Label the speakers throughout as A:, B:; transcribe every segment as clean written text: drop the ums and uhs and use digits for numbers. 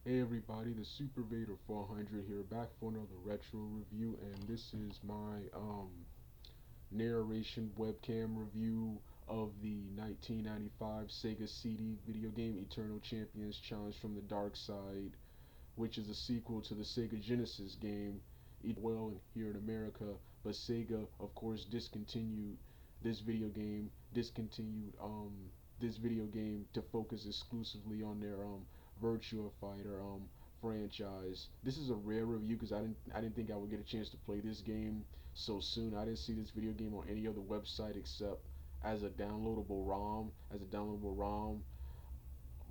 A: Hey everybody, the Super Vader 400 here, back for another retro review, and this is my narration webcam review of the 1995 Sega-CD video game Eternal Champions Challenge from the Darkside, which is a sequel to the Sega Genesis game, well here in America, but Sega, of course, discontinued this video game, discontinued this video game to focus exclusively on their Virtua Fighter franchise. This is a rare review because I didn't think I would get a chance to play this game so soon. I didn't see this video game on any other website except as a downloadable ROM.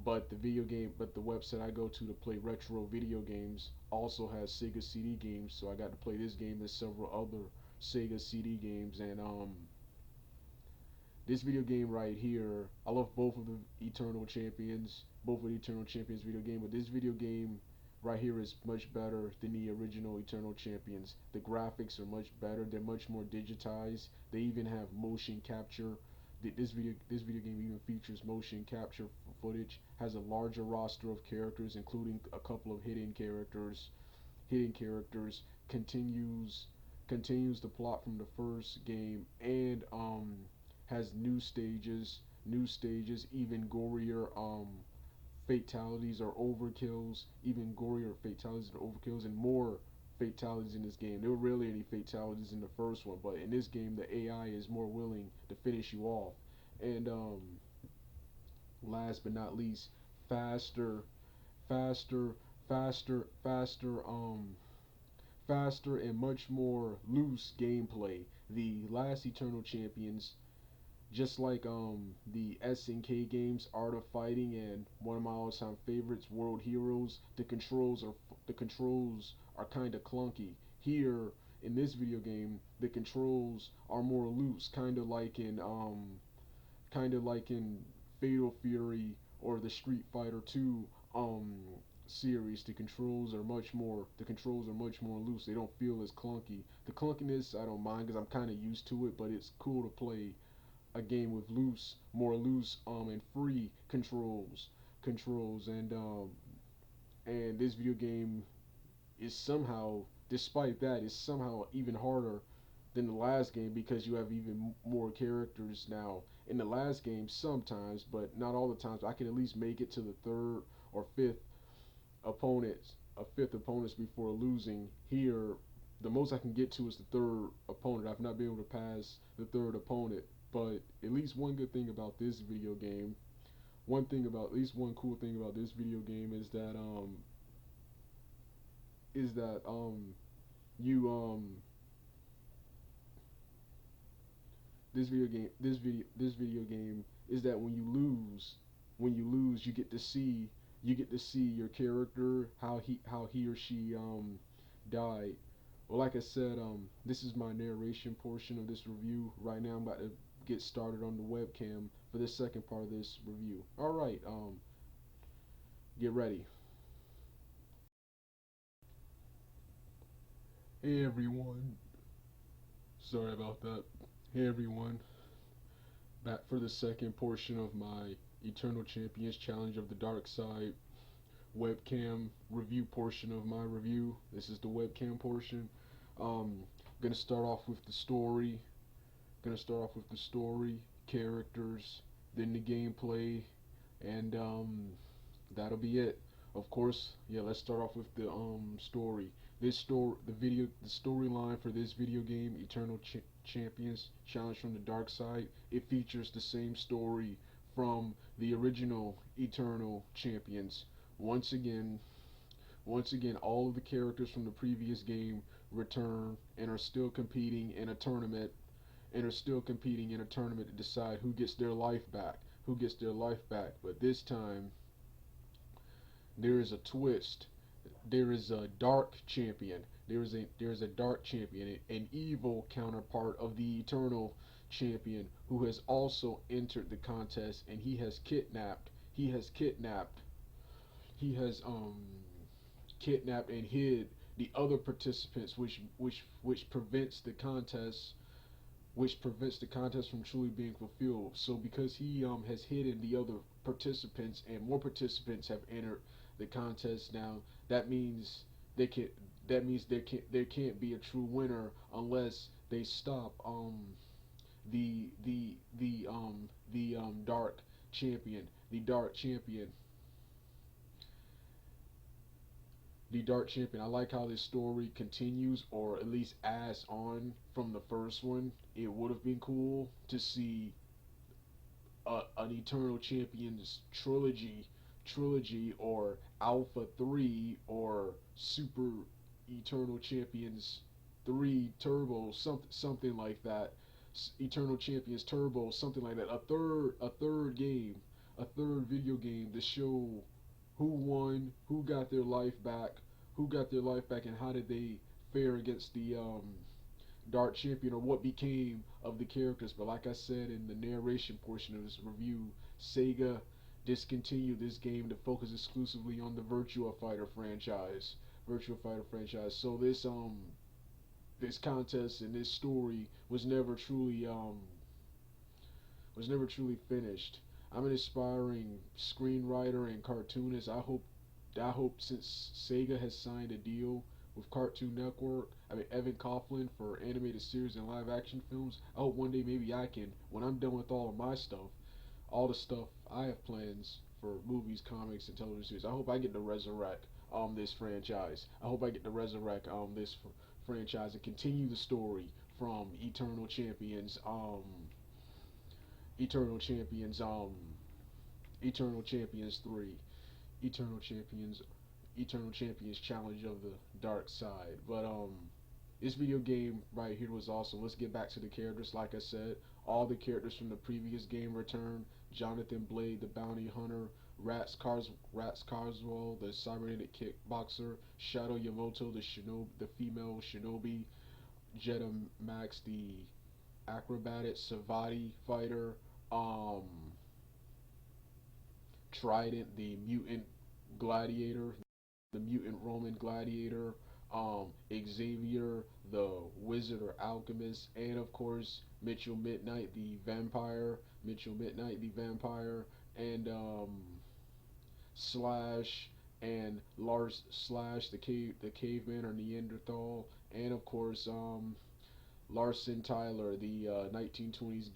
A: But the website I go to play retro video games also has Sega CD games, so I got to play this game and several other Sega CD games. And this video game right here, I love both of the Eternal Champions video game, but this video game right here is much better than the original Eternal Champions. The graphics are much better, they're much more digitized. They even have motion capture. This video game even features motion capture footage, has a larger roster of characters, including a couple of hidden characters, continues the plot from the first game, and has new stages, even gorier fatalities or overkills, and more fatalities in this game. There were rarely any fatalities in the first one, but in this game the AI is more willing to finish you off. And last but not least, faster, faster, faster and much more loose gameplay. The last Eternal Champions, just like the SNK games, Art of Fighting, and one of my all-time favorites, World Heroes, the controls are kind of clunky. Here in this video game, the controls are more loose, kind of like in Fatal Fury or the Street Fighter 2 um series. The controls are much more loose. They don't feel as clunky. The clunkiness I don't mind because I'm kind of used to it, but it's cool to play a game with more loose and free controls, and this video game is somehow, despite that, is somehow even harder than the last game because you have even more characters now. In the last game, sometimes, but not all the times, I can at least make it to the third or fifth opponents before losing. Here, the most I can get to is the third opponent. I've not been able to pass the third opponent, but at least one good thing about this video game, at least one cool thing about this video game is that you this video game is that when you lose, you get to see your character, how he or she died. Well, like I said, this is my narration portion of this review. Right now, I'm about to get started on the webcam for the second part of this review. All right, get ready. Hey everyone, sorry about that. Hey everyone, back for the second portion of my Eternal Champions Challenge of the Darkside webcam review portion of my review. This is the webcam portion. Gonna start off with the story. Characters, then the gameplay, and that'll be it. Of course, yeah. Let's start off with the story. The storyline for this video game, Eternal Champions Challenge from the Dark Side, it features the same story from the original Eternal Champions. Once again, all of the characters from the previous game return and are still competing in a tournament to decide who gets their life back. But this time, there is a twist. There is a dark champion. There is a dark champion, an evil counterpart of the Eternal Champion, who has also entered the contest, and he has kidnapped and hid the other participants, which prevents the contest from truly being fulfilled. So because he has hidden the other participants, and more participants have entered, the contest now. That means they can. That means there can't be a true winner unless they stop the the the dark champion, the dark champion, the dark champion. I like how this story continues, or at least adds on from the first one. It would have been cool to see an Eternal Champions trilogy, or Alpha 3, or Super Eternal Champions 3 Turbo, something like that. Eternal Champions Turbo, something like that. A third game, a third video game to show who won, who got their life back, and how did they fare against the Dark Champion, or what became of the characters. But like I said in the narration portion of this review, Sega discontinued this game to focus exclusively on the Virtua Fighter franchise. So this contest and this story was never truly finished. I'm an aspiring screenwriter and cartoonist. I hope since Sega has signed a deal with Cartoon Network, Evan Coughlin, for animated series and live action films, I hope one day maybe I can, when I'm done with all of my stuff, all the stuff I have plans for movies, comics, and television series. I hope I get to resurrect this franchise. I hope I get to resurrect this franchise and continue the story from Eternal Champions Eternal Champions 3, Eternal Champions Eternal Champions Challenge of the Dark Side. But this video game right here was awesome. Let's get back to the characters. Like I said, all the characters from the previous game return. Jonathan Blade, the bounty hunter, Rats Carswell, the cybernetic kickboxer, Shadow Yamato, the female shinobi, Jetta Max, the acrobatic Savati fighter, um, Trident, the mutant gladiator, the mutant Roman gladiator, Xavier, the wizard or alchemist, and of course Mitchell Midnight, the vampire, and Slash and Lars Slash, the caveman or Neanderthal, and of course Larson Tyler, the 1920s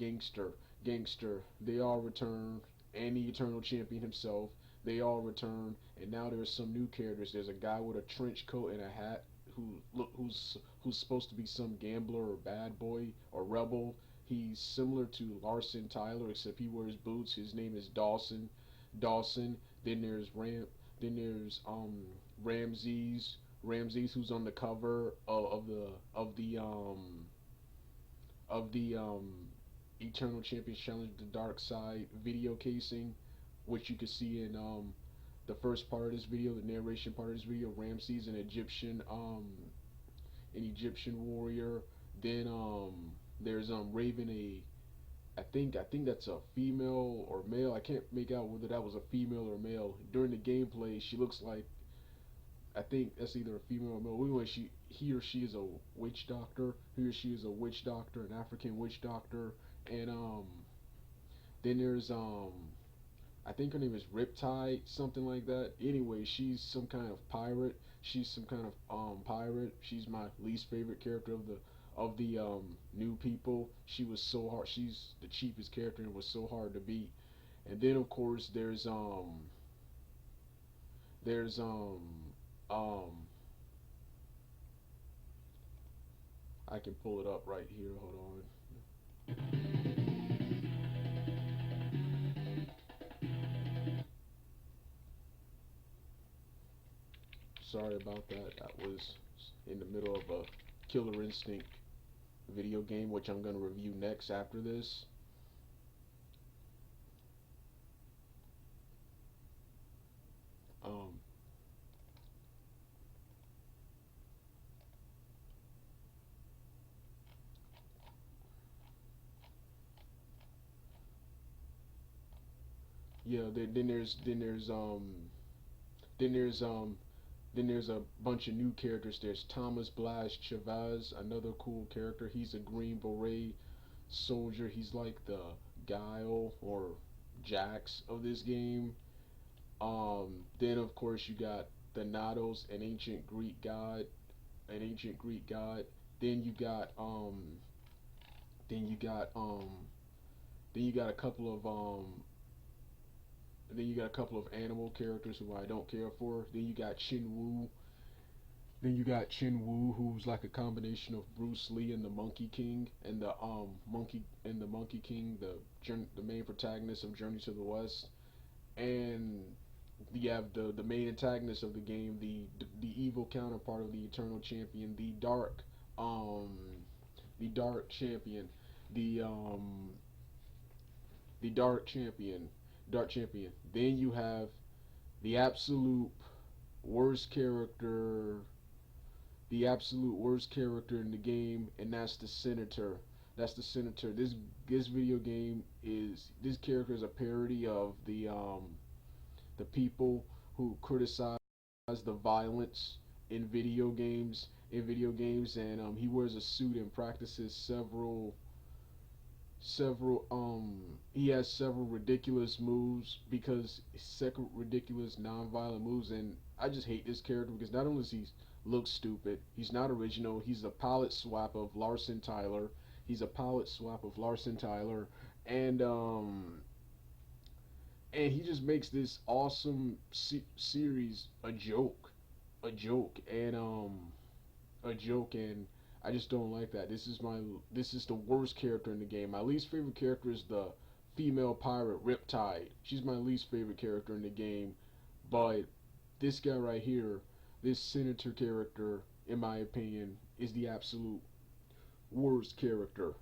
A: gangster. They all return, and the Eternal Champion himself. They all return, and now there's some new characters. There's a guy with a trench coat and a hat who's supposed to be some gambler or bad boy or rebel. He's similar to Larson Tyler, except he wears boots. His name is Dawson. Dawson. Then there's Ramses. Ramses, who's on the cover of the Eternal Champions Challenge, the Dark Side video casing, which you can see in the first part of this video, the narration part of this video. Ramses, an Egyptian warrior. Then there's Raven, I think that's a female or male. I can't make out whether that was a female or male. During the gameplay, she looks like, I think that's either a female or male. Anyway, he or she is a witch doctor. He or she is a witch doctor, an African witch doctor. And then there's I think her name is Riptide, something like that. Anyway, she's some kind of pirate. She's my least favorite character of the new people. She was so hard. She's the cheapest character and was so hard to beat. And then of course there's um I can pull it up right here. Hold on. Sorry about that. That was in the middle of a Killer Instinct video game, which I'm going to review next after this. Um, yeah. Then there's then there's a bunch of new characters. There's Thomas Blas Chavez, another cool character. He's a Green Beret soldier. He's like the Guile or Jax of this game. Then of course you got the Nados, an ancient Greek god, an ancient Greek god. Then you got then you got then you got a couple of then you got a couple of animal characters who I don't care for. Then you got Chin Wu. Then you got Chin Wu, who's like a combination of Bruce Lee and the Monkey King, and the Monkey King, the main protagonist of Journey to the West. And you have the main antagonist of the game, the evil counterpart of the Eternal Champion, um the Dark Champion, the the Dark Champion, Dark Champion. Then you have the worst character, absolute worst character in the game, and that's the Senator. That's the Senator. This video game is this character is a parody of the people who criticize the violence in video games. And he wears a suit and practices several he has several ridiculous moves, because several ridiculous non-violent moves. And I just hate this character because not only does he look stupid, he's not original. He's a palette swap of Larson Tyler. He's a palette swap of Larson Tyler. and and he just makes this awesome series a joke, and I just don't like that. This is the worst character in the game. My least favorite character is the female pirate Riptide. She's my least favorite character in the game, but this guy right here, this senator character, in my opinion, is the absolute worst character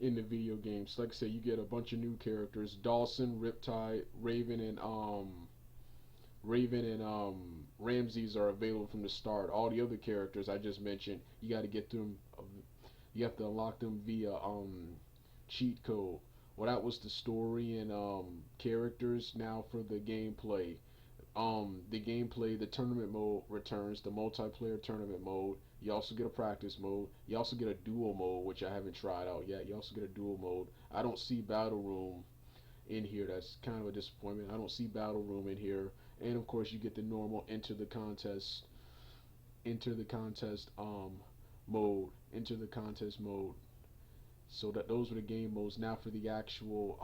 A: in the video games. Like I said, you get a bunch of new characters: Dawson, Riptide, Raven and Ramses are available from the start. All the other characters I just mentioned, you got to get them. You have to unlock them via cheat code. Well, that was the story and characters. Now for the gameplay. The tournament mode returns. The multiplayer tournament mode. You also get a practice mode. You also get a duel mode, which I haven't tried out yet. You also get a duel mode. I don't see battle room in here. That's kind of a disappointment. I don't see battle room in here. And of course, you get the normal enter the contest mode, enter the contest mode. So that those are the game modes. Now for the actual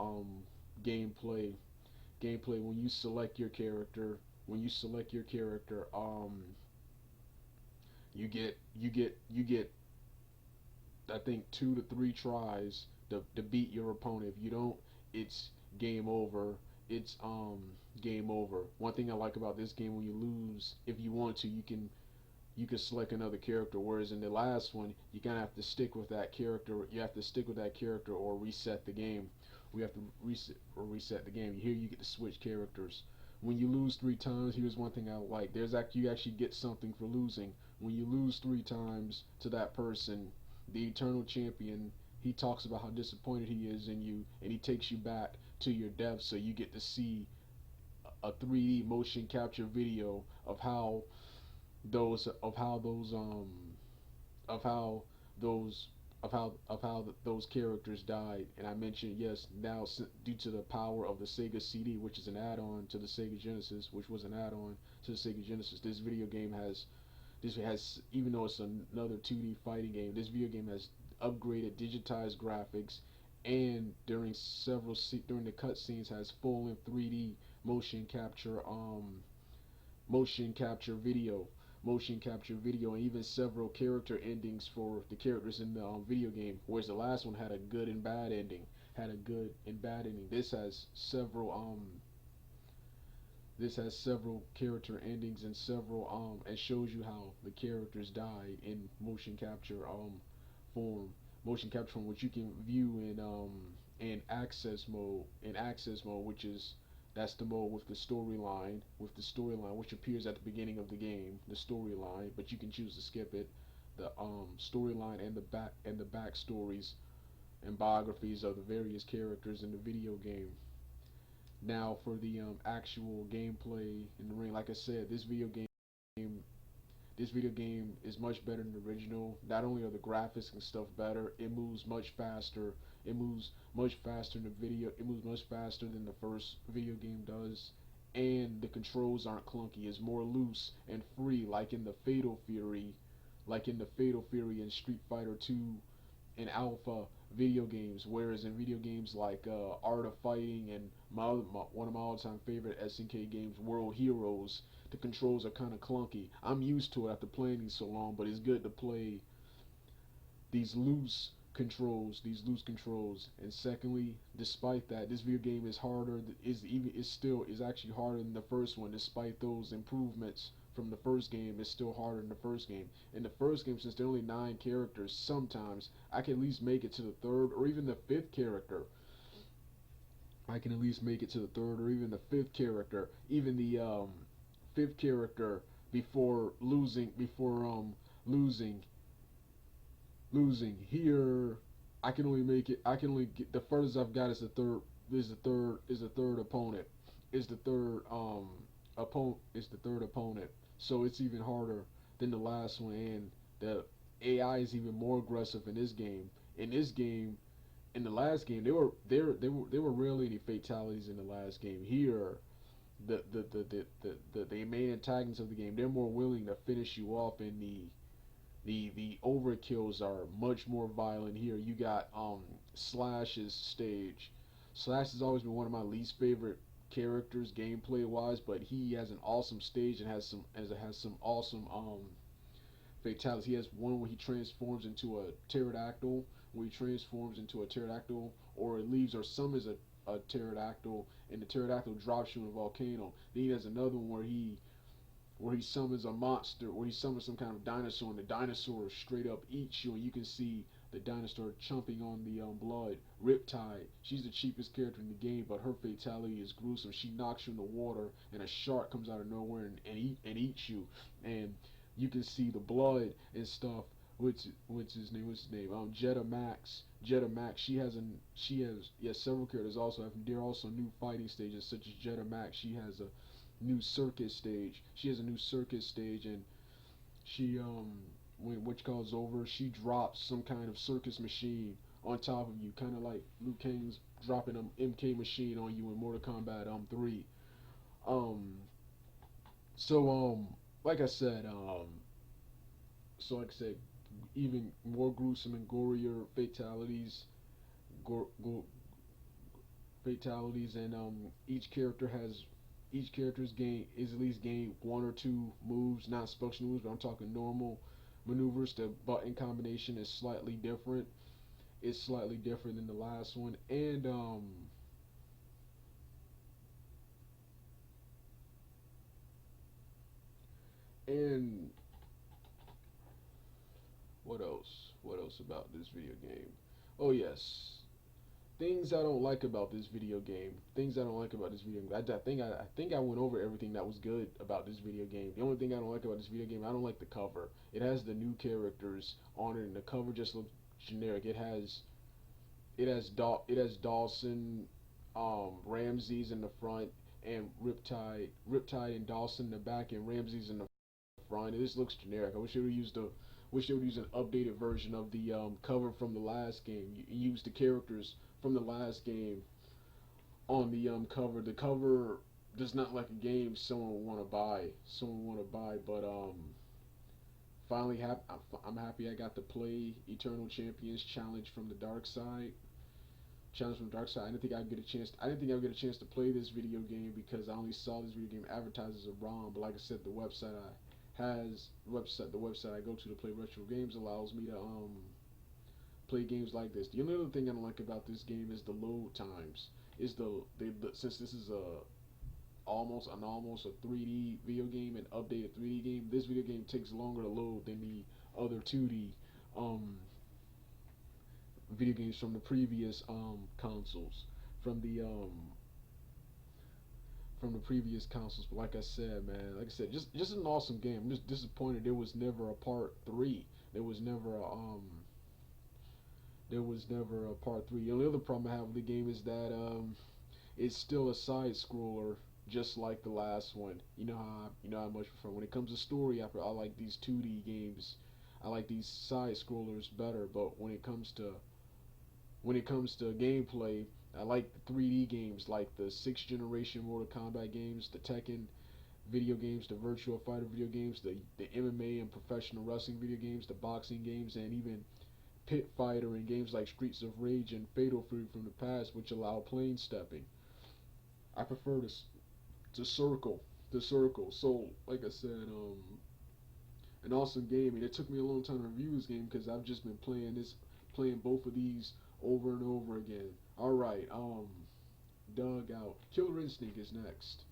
A: gameplay. When you select your character, when you select your character, you get I think 2 to 3 tries to beat your opponent. If you don't, it's game over. It's game over. One thing I like about this game, when you lose, if you want to, you can select another character. Whereas in the last one, you kind of have to stick with that character. You have to stick with that character or reset the game. We have to reset the game. Here you get to switch characters. When you lose 3 times, here's one thing I like. You actually get something for losing. When you lose 3 times to that person, the Eternal Champion, he talks about how disappointed he is in you, and he takes you back to your death, so you get to see a 3D motion capture video of how those of how those of how those of how those characters died. And I mentioned, yes, now due to the power of the Sega-CD, which is an add-on to the Sega Genesis, which was an add-on to the Sega Genesis, this has, even though it's another 2D fighting game, this video game has upgraded, digitized graphics, and during the cutscenes has full in 3D motion capture motion capture video and even several character endings for the characters in the video game, whereas the last one had a good and bad ending. This has several character endings and several and shows you how the characters died in form which you can view in access mode, which is that's the mode with the storyline, which appears at the beginning of the game, the storyline, but you can choose to skip it. The storyline and the backstories and biographies of the various characters in the video game. Now for the actual gameplay in the ring, like I said, this video game is much better than the original. Not only are the graphics and stuff better, it moves much faster. It moves much faster than the first video game does. and the controls aren't clunky. It's more loose and free, like in the Fatal Fury and Street Fighter 2 and Alpha video games. Whereas in video games like Art of Fighting and one of my all-time favorite SNK games, World Heroes, the controls are kind of clunky. I'm used to it after playing these so long, but it's good to play these loose controls. And secondly, despite that, this video game is harder. Is actually harder than the first one. Despite those improvements from the first game, it's still harder than the first game. In the first game, since there are only 9 characters, sometimes I can at least make it to the third or even the fifth character. I can at least make it to the third or even the fifth character, even the fifth character before losing losing. Here I can only make it, I can only get the furthest I've got is the third opponent is the third opponent. So it's even harder than the last one. And the AI is even more aggressive in this game. In the last game, there were rarely any fatalities in the last game. Here, the main antagonists of the game, they're more willing to finish you off. And the overkills are much more violent here. You got Slash's stage. Slash has always been one of my least favorite characters gameplay wise, but he has an awesome stage and has some awesome fatalities. He has one where he transforms into a pterodactyl, or it leaves or summons a pterodactyl, and the pterodactyl drops you in a volcano. Then he has another one where he summons a monster, where he summons some kind of dinosaur, and the dinosaur straight up eats you, and you can see the dinosaur chomping on the blood. Riptide, she's the cheapest character in the game, but her fatality is gruesome. She knocks you in the water, and a shark comes out of nowhere and eats you, and you can see the blood and stuff. What's his name? Jetta Max. Jetta Max. She has several characters also. There are also new fighting stages such as Jetta Max. She has a new circus stage. And she when Witch calls over, she drops some kind of circus machine on top of you, kind of like Liu Kang's dropping an MK machine on you in Mortal Kombat 3. Um, so like I said, even more gruesome and gorier go, go, fatalities, and each character's game is at least gain one or two moves, not special moves, but I'm talking normal maneuvers. The button combination is slightly different. It's slightly different than the last one, and what else? What else about this video game? Oh yes, things I don't like about this video game. Things I don't like about this video game. I think I went over everything that was good about this video game. The only thing I don't like about this video game, I don't like the cover. It has the new characters on it, and the cover just looks generic. It has Dawson, Ramses in the front, and Riptide and Dawson in the back, and Ramses in the front. It just looks generic. I wish they would use an updated version of the cover from the last game. You use the characters from the last game on the cover. The cover does not like a game someone would want to buy. But I'm happy I got to play Eternal Champions Challenge from the Dark Side. I didn't think I'd get a chance. I didn't think I'd get a chance to play this video game because I only saw this video game advertised as a ROM. But like I said, the website I go to play retro games allows me to play games like this. The only other thing I don't like about this game is the load times. Since this is almost a 3D video game, an updated 3D game, this video game takes longer to load than the other 2D video games from the previous consoles, from the previous consoles. But like I said, just an awesome game. I'm just disappointed there was never a part 3. There was never a part 3. The only other problem I have with the game is that it's still a side scroller, just like the last one. You know how much prefer when it comes to story. I like these 2D games. I like these side scrollers better. But when it comes to gameplay, I like the 3D games, like the 6th generation Mortal Kombat games, the Tekken video games, the Virtua Fighter video games, the MMA and professional wrestling video games, the boxing games, and even Pit Fighter and games like Streets of Rage and Fatal Fury from the past, which allow plane stepping. I prefer this to Circle, the Circle. So, like I said, an awesome game, and it took me a long time to review this game because I've just been playing both of these over and over again. All right, Doug out. Killer Instinct is next.